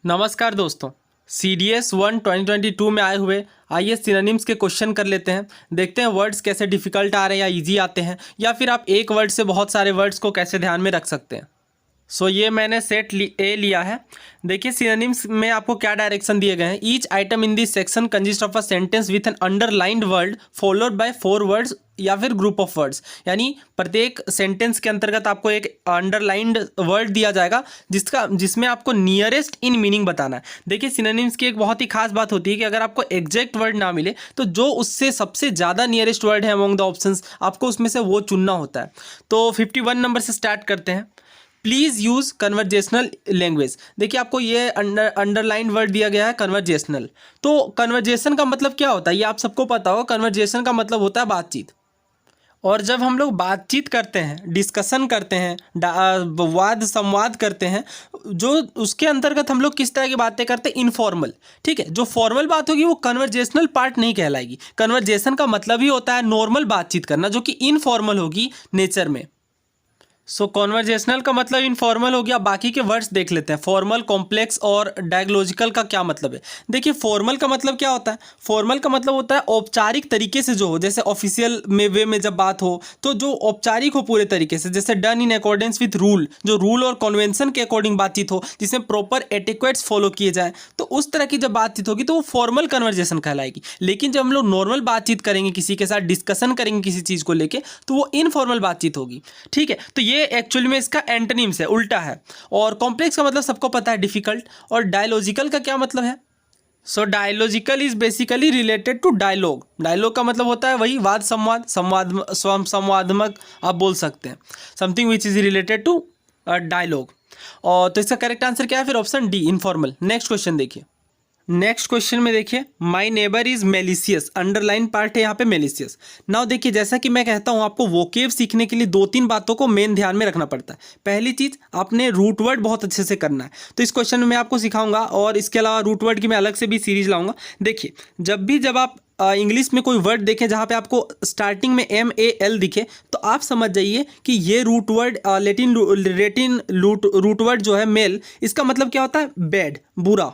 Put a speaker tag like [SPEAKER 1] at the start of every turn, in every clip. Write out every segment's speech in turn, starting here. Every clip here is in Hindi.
[SPEAKER 1] नमस्कार दोस्तों, CDS 1 2022 में आए हुए आइए सिनोनिम्स के क्वेश्चन कर लेते हैं। देखते हैं वर्ड्स कैसे डिफ़िकल्ट आ रहे हैं या इजी आते हैं, या फिर आप एक वर्ड से बहुत सारे वर्ड्स को कैसे ध्यान में रख सकते हैं। ये मैंने सेट ए लिया है। देखिए सिनोनिम्स में आपको क्या डायरेक्शन दिए गए हैं। Each item in this section consist of a sentence with an underlined word followed by 4 words या फिर ग्रुप ऑफ वर्ड्स। यानी प्रत्येक सेंटेंस के अंतर्गत आपको एक अंडरलाइंड वर्ड दिया जाएगा जिसमें आपको नियरेस्ट इन मीनिंग बताना है। देखिए सिनोनिम्स की एक बहुत ही खास बात होती है कि अगर आपको एग्जैक्ट वर्ड ना मिले तो जो उससे सबसे ज़्यादा नियरेस्ट वर्ड है अमॉन्ग द ऑप्शंस, आपको उसमें से वो चुनना होता है। तो 51 नंबर से स्टार्ट करते हैं। Please use conversational language. देखिए आपको ये अंडरलाइन वर्ड दिया गया है कन्वर्जेशनल। तो कन्वर्जेशन का मतलब क्या होता है ये आप सबको पता होगा। कन्वर्जेशन का मतलब होता है बातचीत। और जब हम लोग बातचीत करते हैं, डिस्कशन करते हैं, वाद संवाद करते हैं, जो उसके अंतर्गत हम लोग किस तरह की बातें करते हैं, इनफॉर्मल। ठीक है, जो फॉर्मल बात होगी वो कन्वर्जेशनल पार्ट नहीं कहलाएगी। कन्वर्जेशन का मतलब ही होता है नॉर्मल बातचीत करना, जो कि इनफॉर्मल होगी नेचर में। कॉन्वर्जेशनल का मतलब इनफॉर्मल हो गया। बाकी के वर्ड्स देख लेते हैं। फॉर्मल, कॉम्प्लेक्स और डायग्लोजिकल का क्या मतलब है। देखिए फॉर्मल का मतलब क्या होता है। फॉर्मल का मतलब होता है औपचारिक तरीके से जो हो, जैसे ऑफिशियल वे में जब बात हो तो जो औपचारिक हो पूरे तरीके से, जैसे done in accordance with rule, जो रूल और कन्वेंशन के अकॉर्डिंग बातचीत हो, जिसमें प्रॉपर एटिक्वेट्स फॉलो किए जाए, तो उस तरह की जब बातचीत होगी तो वो फॉर्मल कन्वर्जेशन कहलाएगी। लेकिन जब हम लोग नॉर्मल बातचीत करेंगे, किसी के साथ डिस्कशन करेंगे किसी चीज़ को लेके, तो वो इनफॉर्मल बातचीत होगी। ठीक है, तो ये एक्चुअली में इसका एंटोनिम्स है, उल्टा है। और कॉम्प्लेक्स का मतलब सबको पता है डिफिकल्ट। और डायलॉजिकल का क्या मतलब है। Dialogical is basically related to dialogue. Dialogue का मतलब होता है वही वाद संवाद, संवादमक आप बोल सकते हैं, something which is related to dialogue. और तो इसका करेक्ट आंसर क्या है फिर, option D, informal. Next question देखिए। नेक्स्ट क्वेश्चन में देखिए, my neighbour is malicious, underline part है यहाँ पे मेलिशियस। नाउ देखिए, जैसा कि मैं कहता हूँ आपको वोकेब सीखने के लिए 2-3 बातों को मेन ध्यान में रखना पड़ता है। पहली चीज़, आपने रूट वर्ड बहुत अच्छे से करना है। तो इस क्वेश्चन में मैं आपको सिखाऊंगा, और इसके अलावा रूट वर्ड की मैं अलग से भी सीरीज लाऊंगा। देखिए जब आप इंग्लिश में कोई वर्ड देखें जहाँ पे आपको स्टार्टिंग में MAL दिखे, तो आप समझ जाइए कि ये रूट वर्ड रूट वर्ड जो है मेल, इसका मतलब क्या होता है, बैड, बुरा।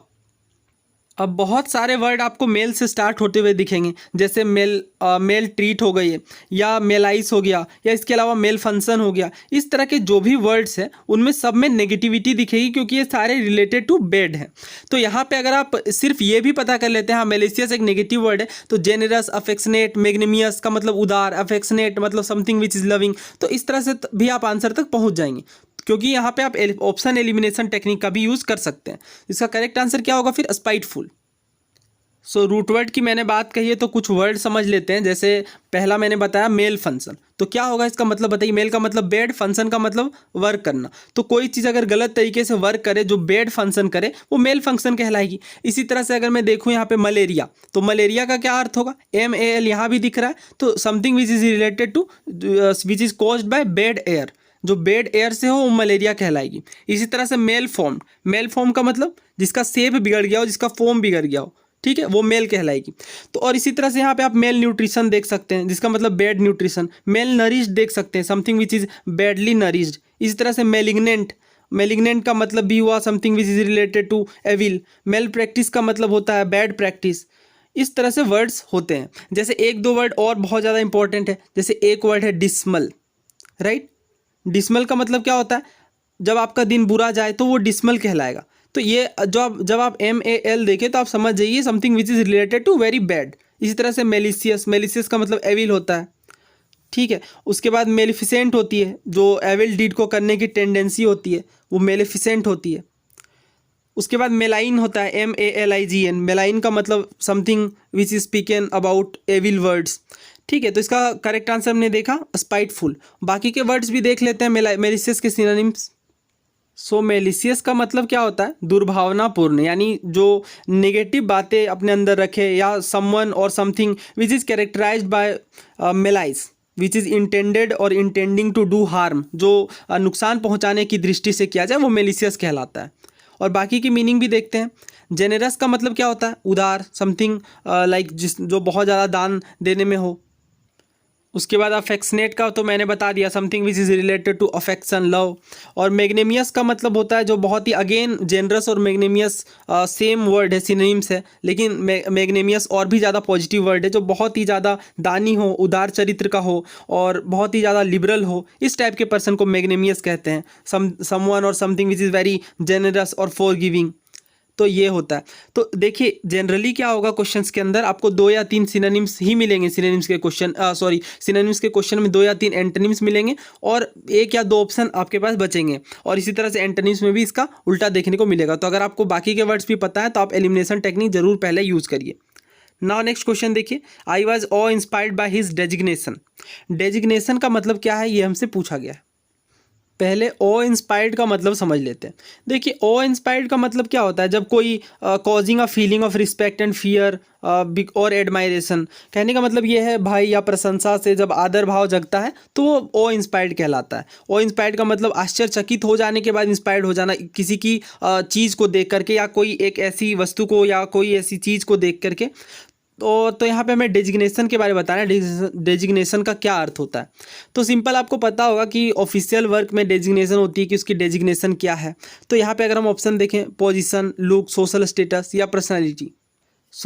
[SPEAKER 1] अब बहुत सारे वर्ड आपको मेल से स्टार्ट होते हुए दिखेंगे, जैसे मेल ट्रीट हो गई है, या मेलाइस हो गया, या इसके अलावा मेल फंक्शन हो गया। इस तरह के जो भी वर्ड्स हैं उनमें सब में नेगेटिविटी दिखेगी, क्योंकि ये सारे रिलेटेड टू बैड हैं। तो यहाँ पे अगर आप सिर्फ ये भी पता कर लेते हैं, हाँ मेलिशियस एक नेगेटिव वर्ड है, तो जेनरस, अफेक्शनेट, मैग्नेनियस का मतलब उदार, अफेक्शनेट मतलब समथिंग विच इज लविंग। तो इस तरह से भी आप आंसर तक पहुँच जाएंगे, क्योंकि यहाँ पे आप ऑप्शन एलिमिनेशन टेक्निक का भी यूज़ कर सकते हैं। इसका करेक्ट आंसर क्या होगा फिर, स्पाइटफुल। रूट वर्ड की मैंने बात कही है, तो कुछ वर्ड समझ लेते हैं। जैसे पहला मैंने बताया मेल फंक्शन, तो क्या होगा इसका मतलब बताइए। मेल का मतलब बेड, फंक्शन का मतलब वर्क करना। तो कोई चीज़ अगर गलत तरीके से वर्क करे, जो बेड फंक्शन करे, वो मेल फंक्शन कहलाएगी। इसी तरह से अगर मैं देखूँ यहाँ पे मलेरिया, तो मलेरिया का क्या अर्थ होगा, MAL यहाँ भी दिख रहा है, तो something which is related to which is caused by bad air, जो बेड एयर से हो वो मलेरिया कहलाएगी। इसी तरह से मेल फॉर्म का मतलब जिसका शेप बिगड़ गया हो, जिसका फॉर्म बिगड़ गया हो, ठीक है, वो मेल कहलाएगी। तो और इसी तरह से यहाँ पे आप मेल न्यूट्रिशन देख सकते हैं, जिसका मतलब बैड न्यूट्रिशन। मेल नरिश्ड देख सकते हैं, something which is badly nourished. इसी तरह से मेलिग्नेंट का मतलब भी हुआ something which is related to evil. Malpractice का मतलब होता है बैड प्रैक्टिस। इस तरह से वर्ड्स होते हैं। जैसे 1-2 वर्ड और बहुत ज़्यादा इंपॉर्टेंट है। जैसे एक वर्ड है डिस्मल, राइट। डिस्मल का मतलब क्या होता है, जब आपका दिन बुरा जाए तो वो डिस्मल कहलाएगा। तो ये जब आप MAL देखें तो आप समझ जाइए something which is related to very bad. इसी तरह से मेलिशियस का मतलब एविल होता है, ठीक है। उसके बाद मेलिफिसेंट होती है, जो एविल डीड को करने की टेंडेंसी होती है, वो मेलिफिसेंट होती है। उसके बाद मेलाइन होता है, MALIGN। मेलाइन का मतलब something which is स्पीकन about evil words, ठीक है। तो इसका करेक्ट आंसर हमने देखा स्पाइटफुल। बाकी के वर्ड्स भी देख लेते हैं मेलिशियस के सिनोनिम्स। मेलिशियस का मतलब क्या होता है, दुर्भावनापूर्ण, यानी जो नेगेटिव बातें अपने अंदर रखे, या समवन और something which is characterised by malice, which is intended और इंटेंडिंग टू डू हार्म, जो नुकसान पहुंचाने की दृष्टि से किया जाए, वो मेलिशियस कहलाता है। और बाकी की मीनिंग भी देखते हैं। जेनरस का मतलब क्या होता है, उदार, समथिंग लाइक जो बहुत ज़्यादा दान देने में हो। उसके बाद अफेक्शनेट का तो मैंने बता दिया, something which is related to affection, love. और मैग्नेमियस का मतलब होता है जो बहुत ही, अगेन जेनरस और मैग्नेमियस सेम वर्ड है, सिनोनिम्स है, लेकिन मैग्नेमियस और भी ज़्यादा पॉजिटिव वर्ड है, जो बहुत ही ज़्यादा दानी हो, उदार चरित्र का हो और बहुत ही ज़्यादा लिबरल हो, इस टाइप के पर्सन को मैग्नेमियस कहते हैं। समवन और something which is very generous और फॉरगिविंग, तो ये होता है। तो देखिए जनरली क्या होगा, क्वेश्चंस के अंदर आपको 2 या 3 सिनोनिम्स ही मिलेंगे। सिनोनिम्स के क्वेश्चन सिनोनिम्स के क्वेश्चन में 2 या 3 एंटोनिम्स मिलेंगे और 1 या 2 ऑप्शन आपके पास बचेंगे। और इसी तरह से एंटोनिम्स में भी इसका उल्टा देखने को मिलेगा। तो अगर आपको बाकी के वर्ड्स भी पता है तो आप एलिमिनेशन टेक्निक जरूर पहले यूज़ करिए। नाउ नेक्स्ट क्वेश्चन देखिए, I was awe inspired by his designation. Designation का मतलब क्या है, ये हमसे पूछा गया है। पहले ओ इंस्पायर्ड का मतलब समझ लेते हैं। देखिए ओ इंस्पायर्ड का मतलब क्या होता है, जब कोई causing a feeling of respect and fear और एडमायरेशन, कहने का मतलब ये है भाई या प्रशंसा से जब आदर भाव जगता है तो वो ओ इंस्पायर्ड कहलाता है। ओ इंस्पायर्ड का मतलब आश्चर्यचकित हो जाने के बाद इंस्पायर्ड हो जाना, किसी की चीज़ को देख करके या कोई एक ऐसी वस्तु को या कोई ऐसी चीज़ को देख करके। तो यहाँ पे हमें डेजिग्नेशन के बारे में बताना है, डेजिग्नेशन का क्या अर्थ होता है। तो सिंपल आपको पता होगा कि ऑफिशियल वर्क में डेजिग्नेशन होती है कि उसकी डेजिग्नेशन क्या है। तो यहाँ पे अगर हम ऑप्शन देखें, पोजीशन, लुक, सोशल स्टेटस या पर्सनालिटी।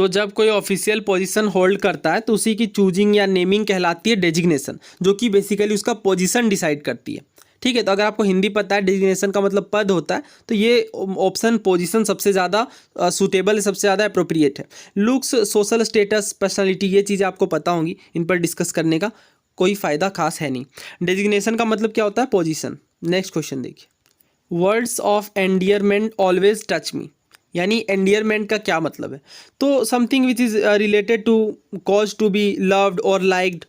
[SPEAKER 1] जब कोई ऑफिशियल पोजीशन होल्ड करता है तो उसी की चूजिंग या नेमिंग कहलाती है डेजिग्नेशन, जो कि बेसिकली उसका पोजीशन डिसाइड करती है। ठीक है, तो अगर आपको हिंदी पता है डेजिग्नेशन का मतलब पद होता है तो ये ऑप्शन पोजीशन सबसे ज़्यादा सूटेबल है, सबसे ज़्यादा अप्रोप्रिएट है। लुक्स, सोशल स्टेटस, पर्सनालिटी, ये चीज़ें आपको पता होंगी, इन पर डिस्कस करने का कोई फ़ायदा खास है नहीं। डेजिग्नेशन का मतलब क्या होता है, पोजीशन। नेक्स्ट क्वेश्चन देखिए, words of endearment always touch me, यानी एंडियरमेंट का क्या मतलब है। तो something which is related to cause to be loved और लाइक्ड।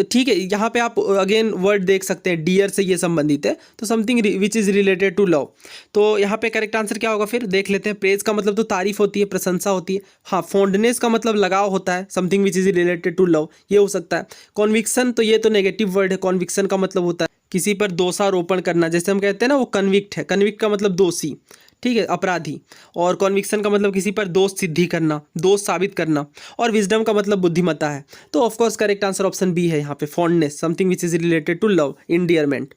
[SPEAKER 1] ठीक है, यहाँ पे आप अगेन वर्ड देख सकते हैं, डियर से ये संबंधित है, तो something which is related to love. तो यहाँ पे करेक्ट आंसर क्या होगा, फिर देख लेते हैं। प्रेज का मतलब तो तारीफ होती है, प्रशंसा होती है। हाँ, फॉन्डनेस का मतलब लगाव होता है, something which is related to love, ये हो सकता है। कॉन्विक्शन, तो ये तो नेगेटिव वर्ड है। कॉन्विक्शन का मतलब होता है किसी पर दोषारोपण करना, जैसे हम कहते हैं ना वो कन्विक्ट है। कन्विक्ट का मतलब दोषी, ठीक है, अपराधी। और कॉन्विक्शन का मतलब किसी पर दोष सिद्धि करना, दोष साबित करना। और विजडम का मतलब बुद्धिमत्ता है। तो of course correct answer option B है यहाँ पे, fondness, something which is related to love, endearment.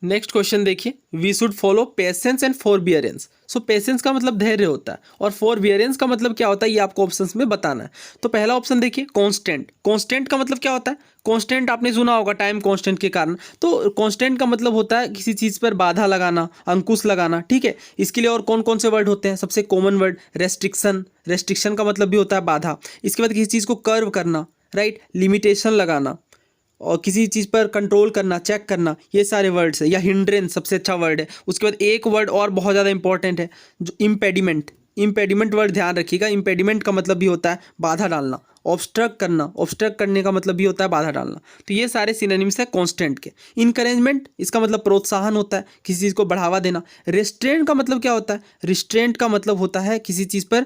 [SPEAKER 1] Next question देखिए, we should follow patience and forbearance. So patience का मतलब धैर्य होता है और फॉरबियरेंस का मतलब क्या होता है, ये आपको ऑप्शंस में बताना है। तो पहला ऑप्शन देखिए, कांस्टेंट। कांस्टेंट का मतलब क्या होता है, कांस्टेंट आपने सुना होगा, टाइम कांस्टेंट के कारण। तो कांस्टेंट का मतलब होता है किसी चीज़ पर बाधा लगाना, अंकुश लगाना। ठीक है, इसके लिए और कौन कौन से वर्ड होते हैं, सबसे कॉमन वर्ड रेस्ट्रिक्शन। रेस्ट्रिक्शन का मतलब भी होता है बाधा। इसके बाद किसी चीज़ को कर्व करना, राइट, लिमिटेशन लगाना, और किसी चीज़ पर कंट्रोल करना, चेक करना, ये सारे वर्ड्स है। या हिंड्रेंस सबसे अच्छा वर्ड है। उसके बाद एक वर्ड और बहुत ज़्यादा इंपॉर्टेंट है, जो इम्पेडिमेंट। इम्पेडिमेंट वर्ड ध्यान रखिएगा, इम्पेडिमेंट का मतलब भी होता है बाधा डालना। ऑब्स्ट्रक्ट करना, ऑब्स्ट्रक्ट करने का मतलब भी होता है बाधा डालना। तो ये सारे सिनोनिम्स है कांस्टेंट के। इनकरेजमेंट, इसका मतलब प्रोत्साहन होता है, किसी चीज़ को बढ़ावा देना। रेस्ट्रेंट का मतलब क्या होता है, रिस्ट्रेंट का मतलब होता है किसी चीज़ पर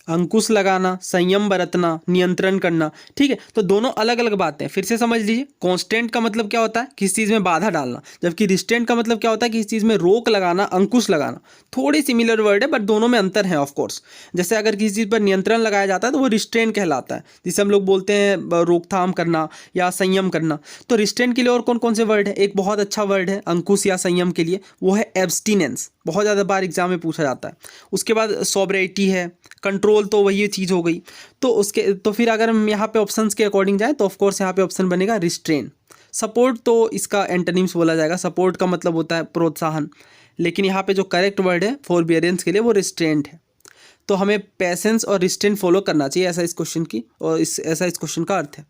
[SPEAKER 1] अंकुश लगाना, संयम बरतना, नियंत्रण करना। ठीक है, तो दोनों अलग अलग बातें हैं, फिर से समझ लीजिए। कांस्टेंट का मतलब क्या होता है, किसी चीज़ में बाधा डालना, जबकि रिस्ट्रेंट का मतलब क्या होता है, किसी चीज़ में रोक लगाना, अंकुश लगाना। थोड़ी सिमिलर वर्ड है बट दोनों में अंतर है ऑफकोर्स। जैसे अगर किसी चीज़ पर नियंत्रण लगाया जाता है तो वो रिस्ट्रेंट कहलाता है, जिसे हम लोग बोलते हैं रोकथाम करना या संयम करना। तो रिस्ट्रेंट के लिए और कौन कौन से वर्ड है, एक बहुत अच्छा वर्ड है अंकुश या संयम के लिए, वो है एब्सटिनेंस। बहुत ज़्यादा बार एग्जाम में पूछा जाता है। उसके बाद सोब्रिटी है, कंट्रोल, तो वही चीज़ हो गई। तो फिर अगर हम यहाँ पे ऑप्शंस के अकॉर्डिंग जाए तो ऑफकोर्स यहाँ पे ऑप्शन बनेगा रिस्ट्रेन। सपोर्ट, तो इसका एंटोनिम्स बोला जाएगा। सपोर्ट का मतलब होता है प्रोत्साहन, लेकिन यहाँ पे जो करेक्ट वर्ड है फॉरबियरेंस के लिए वो रिस्ट्रेंट है। तो हमें पेशेंस और रिस्ट्रेंट फॉलो करना चाहिए, ऐसा इस क्वेश्चन की और ऐसा इस क्वेश्चन का अर्थ है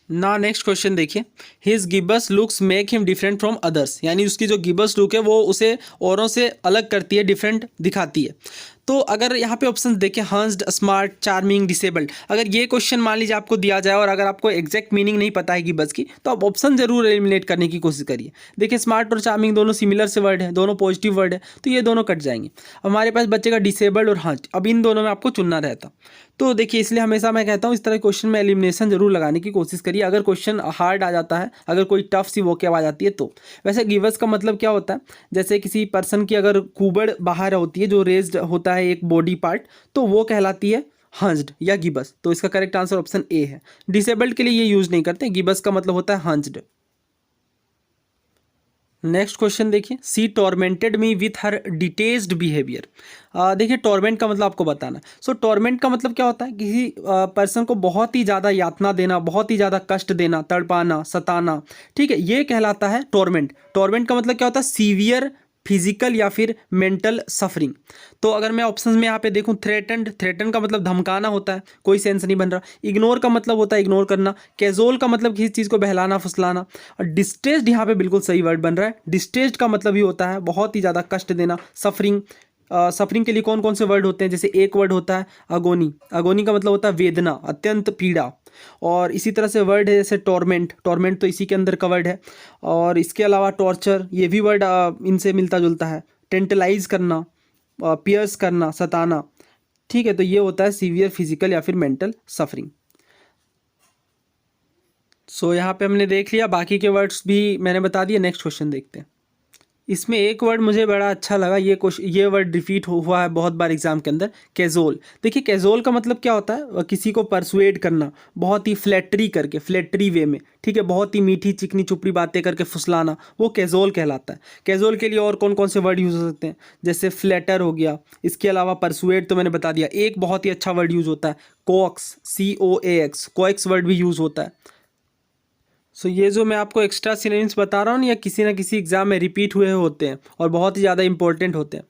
[SPEAKER 1] ना। नेक्स्ट क्वेश्चन देखिए, his gibbous looks make him different from others, यानी उसकी जो गिबस लुक है वो उसे औरों से अलग करती है, डिफरेंट दिखाती है। तो अगर यहाँ पे ऑप्शन देखें, हंस्ड, स्मार्ट, चार्मिंग, डिसेबल्ड, अगर ये क्वेश्चन मान लीजिए आपको दिया जाए और अगर आपको एग्जैक्ट मीनिंग नहीं पता है गिबस की, तो आप ऑप्शन जरूर एलिमिनेट करने की कोशिश करिए। देखिए स्मार्ट और चार्मिंग दोनों सिमिलर से वर्ड है, दोनों पॉजिटिव वर्ड है, तो ये दोनों कट जाएंगे। हमारे पास बचेगा डिसेबल्ड और हंस्ड। अब इन दोनों में आपको चुनना रहता। तो देखिए इसलिए हमेशा मैं कहता हूँ इस तरह क्वेश्चन में एलिमिनेशन जरूर लगाने की कोशिश करिए। अगर क्वेश्चन हार्ड आ जाता है, अगर कोई टफ सी वोकैब आ जाती है तो। वैसे गिबस का मतलब क्या होता है, जैसे किसी पर्सन की अगर कुबड़ बाहर होती है, जो रेज्ड होता है एक बॉडी पार्ट, तो वो कहलाती है हंस्ड या गिबस, तो इसका करेक्ट आंसर ऑप्शन ए है। डिसेबल्ड के लिए ये यूज नहीं करते, गिबस का मतलब होता है हंस्ड। नेक्स्ट क्वेश्चन देखिए, she tormented me with her detached behaviour. देखिए टॉर्मेंट का मतलब आपको बताना। सो टॉर्मेंट का मतलब क्या होता है, किसी पर्सन को बहुत ही ज़्यादा यातना देना, बहुत ही ज़्यादा कष्ट देना, तड़पाना, सताना, ठीक है, ये कहलाता है टॉर्मेंट। टॉर्मेंट का मतलब क्या होता है, सीवियर फिजिकल या फिर मेंटल सफरिंग। तो अगर मैं ऑप्शंस में यहाँ पे देखूँ, थ्रेटन का मतलब धमकाना होता है, कोई सेंस नहीं बन रहा। इग्नोर का मतलब होता है इग्नोर करना। कैजुअल का मतलब किसी चीज़ को बहलाना फुसलाना। और डिस्ट्रेस्ड यहाँ पे बिल्कुल सही वर्ड बन रहा है। डिस्ट्रेस्ड का मतलब ही होता है बहुत ही ज़्यादा कष्ट देना। सफरिंग, सफरिंग के लिए कौन कौन से वर्ड होते हैं, जैसे एक वर्ड होता है अगोनी। अगोनी का मतलब होता है वेदना, अत्यंत पीड़ा। और इसी तरह से वर्ड है जैसे टॉर्मेंट, टॉर्मेंट तो इसी के अंदर का वर्ड है। और इसके अलावा टॉर्चर, ये भी वर्ड इनसे मिलता जुलता है। टेंटलाइज करना, पियर्स करना, सताना, ठीक है, तो ये होता है सीवियर फिजिकल या फिर मेंटल सफरिंग। सो यहाँ पे हमने देख लिया, बाकी के वर्ड्स भी मैंने बता दिए। नेक्स्ट क्वेश्चन देखते हैं। इसमें एक वर्ड मुझे बड़ा अच्छा लगा, ये वर्ड रिपीट हुआ है बहुत बार एग्जाम के अंदर, कैजोल। देखिए कैजोल का मतलब क्या होता है, किसी को परसुएड करना, बहुत ही फ्लैटरी करके, फ्लैटरी वे में, ठीक है, बहुत ही मीठी चिकनी चुपड़ी बातें करके फुसलाना, वो कैजोल कहलाता है। कैजोल के लिए और कौन कौन से वर्ड यूज़ हो सकते हैं, जैसे फ्लैटर हो गया। इसके अलावा परसुएड तो मैंने बता दिया। एक बहुत ही अच्छा वर्ड यूज़ होता है कोएक्स, COAX, कोएक्स वर्ड भी यूज़ होता है। सो ये जो मैं आपको एक्स्ट्रा सिनोनिम्स बता रहा हूँ, या किसी ना किसी एग्जाम में रिपीट हुए होते हैं और बहुत ही ज़्यादा इंपॉर्टेंट होते हैं।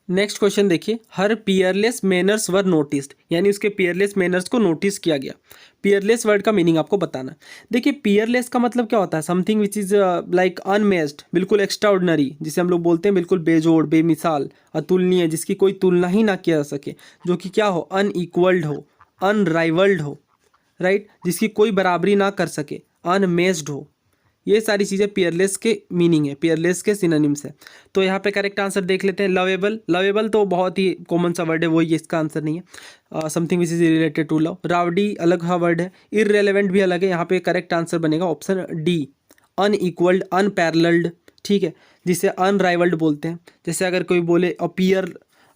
[SPEAKER 1] नेक्स्ट क्वेश्चन देखिए, हर पियरलेस मैनर्स वर नोटिस्ड, यानी उसके पियरलेस मैनर्स को नोटिस किया गया। पियरलेस वर्ड का मीनिंग आपको बताना है। देखिए पियरलेस का मतलब क्या होता है, समथिंग विच इज़ लाइक अनमेच्ड, बिल्कुल एक्स्ट्राऑर्डिनरी, जिसे हम लोग बोलते हैं बिल्कुल बेजोड़, बेमिसाल, अतुलनीय, जिसकी कोई तुलना ही ना किया जा सके, जो कि क्या हो, अनइक्वल्ड हो, अनराइवल्ड हो, राइट, जिसकी कोई बराबरी ना कर सके, अनमेच्ड हो। ये सारी चीज़ें पियरलेस के मीनिंग है, पियरलेस के सिनोनिम्स है। तो यहाँ पे करेक्ट आंसर देख लेते हैं, लवेबल। लवेबल तो बहुत ही कॉमन सा वर्ड है, वो ये इसका आंसर नहीं है। Something which is related to love. Rowdy अलग हा वर्ड है, इररेलेवेंट भी अलग है। यहाँ पे करेक्ट आंसर बनेगा ऑप्शन डी, अनइक्वल्ड, अनपैरेलल्ड, ठीक है, जिसे अनराइवल्ड बोलते हैं। जैसे अगर कोई बोले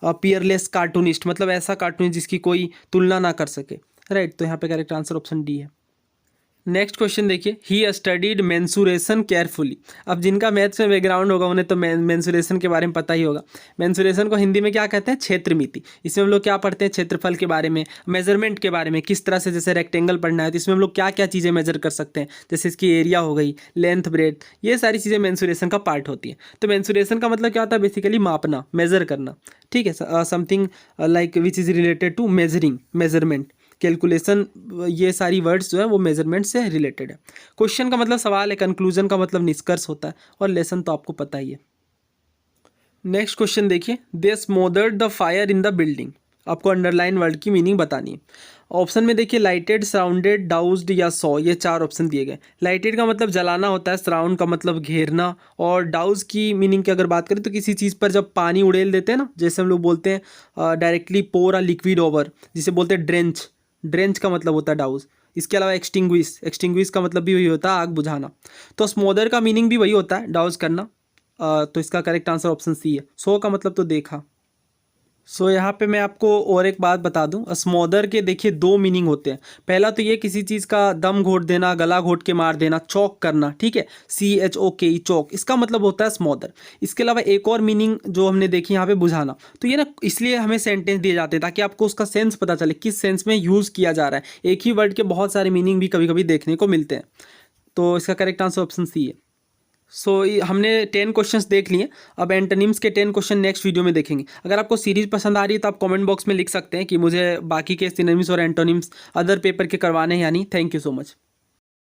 [SPEAKER 1] पियरलेस कार्टूनिस्ट, मतलब ऐसा कार्टूनिस्ट जिसकी कोई तुलना ना कर सके, राइट। तो यहाँ पे करेक्ट आंसर ऑप्शन डी है। नेक्स्ट क्वेश्चन देखिए, ही स्टडीड मेंसुरेशन केयरफुली। अब जिनका मैथ्स में बैकग्राउंड होगा उन्हें तो मेंसुरेशन के बारे में पता ही होगा। मेंसुरेशन को हिंदी में क्या कहते हैं, क्षेत्रमिति। इसमें हम लोग क्या पढ़ते हैं, क्षेत्रफल के बारे में, मेजरमेंट के बारे में, किस तरह से, जैसे रेक्टेंगल पढ़ना है तो इसमें हम लोग क्या क्या चीज़ें मेजर कर सकते हैं, जैसे इसकी एरिया हो गई, लेंथ, ब्रेथ, ये सारी चीज़ें मेंसुरेशन का पार्ट होती है। तो मेंसुरेशन का मतलब क्या होता है, बेसिकली मापना, मेजर करना, ठीक है, something like which is related to measuring, measurement, calculation, ये सारी वर्ड्स जो है वो मेजरमेंट से रिलेटेड है। क्वेश्चन का मतलब सवाल है, कंक्लूजन का मतलब निष्कर्ष होता है, और लेसन तो आपको पता ही है। नेक्स्ट क्वेश्चन देखिए, they smothered the fire in the building. आपको अंडरलाइन वर्ड की मीनिंग बतानी है। ऑप्शन में देखिए, लाइटेड, सराउंडेड, डाउज्ड या सॉ, ये 4 ऑप्शन दिए गए। लाइटेड का मतलब जलाना होता है, सराउंड का मतलब घेरना, और डाउज की मीनिंग की अगर बात करें तो किसी चीज़ पर जब पानी उड़ेल देते हैं ना, जैसे हम लोग बोलते हैं directly pour a liquid over, जिसे बोलते हैं ड्रेंच, ड्रेंच का मतलब होता है डाउज। इसके अलावा एक्सटिंग्विश, एक्सटिंग्विश का मतलब भी वही होता है, आग बुझाना। तो स्मोदर का मीनिंग भी वही होता है, डाउज करना। तो इसका करेक्ट आंसर ऑप्शन सी है। सो का मतलब तो देखा। सो यहाँ पे मैं आपको और एक बात बता दूं, स्मोदर के देखिए 2 मीनिंग होते हैं। पहला तो ये किसी चीज़ का दम घोट देना, गला घोट के मार देना, चौक करना, ठीक है, CHOKE, चौक, इसका मतलब होता है स्मोदर। इसके अलावा एक और मीनिंग जो हमने देखी यहाँ पे, बुझाना। तो ये ना इसलिए हमें सेंटेंस दिए जाते हैं ताकि आपको उसका सेंस पता चले, किस सेंस में यूज़ किया जा रहा है। एक ही वर्ड के बहुत सारे मीनिंग भी कभी कभी देखने को मिलते हैं। तो इसका करेक्ट आंसर ऑप्शन सी है। सो हमने 10 क्वेश्चंस देख लिए। अब एंटोनिम्स के 10 क्वेश्चन नेक्स्ट वीडियो में देखेंगे। अगर आपको सीरीज पसंद आ रही है तो आप कमेंट बॉक्स में लिख सकते हैं कि मुझे बाकी के सिनोनिम्स और एंटोनिम्स अदर पेपर के करवाने हैं या नहीं। Thank you so much.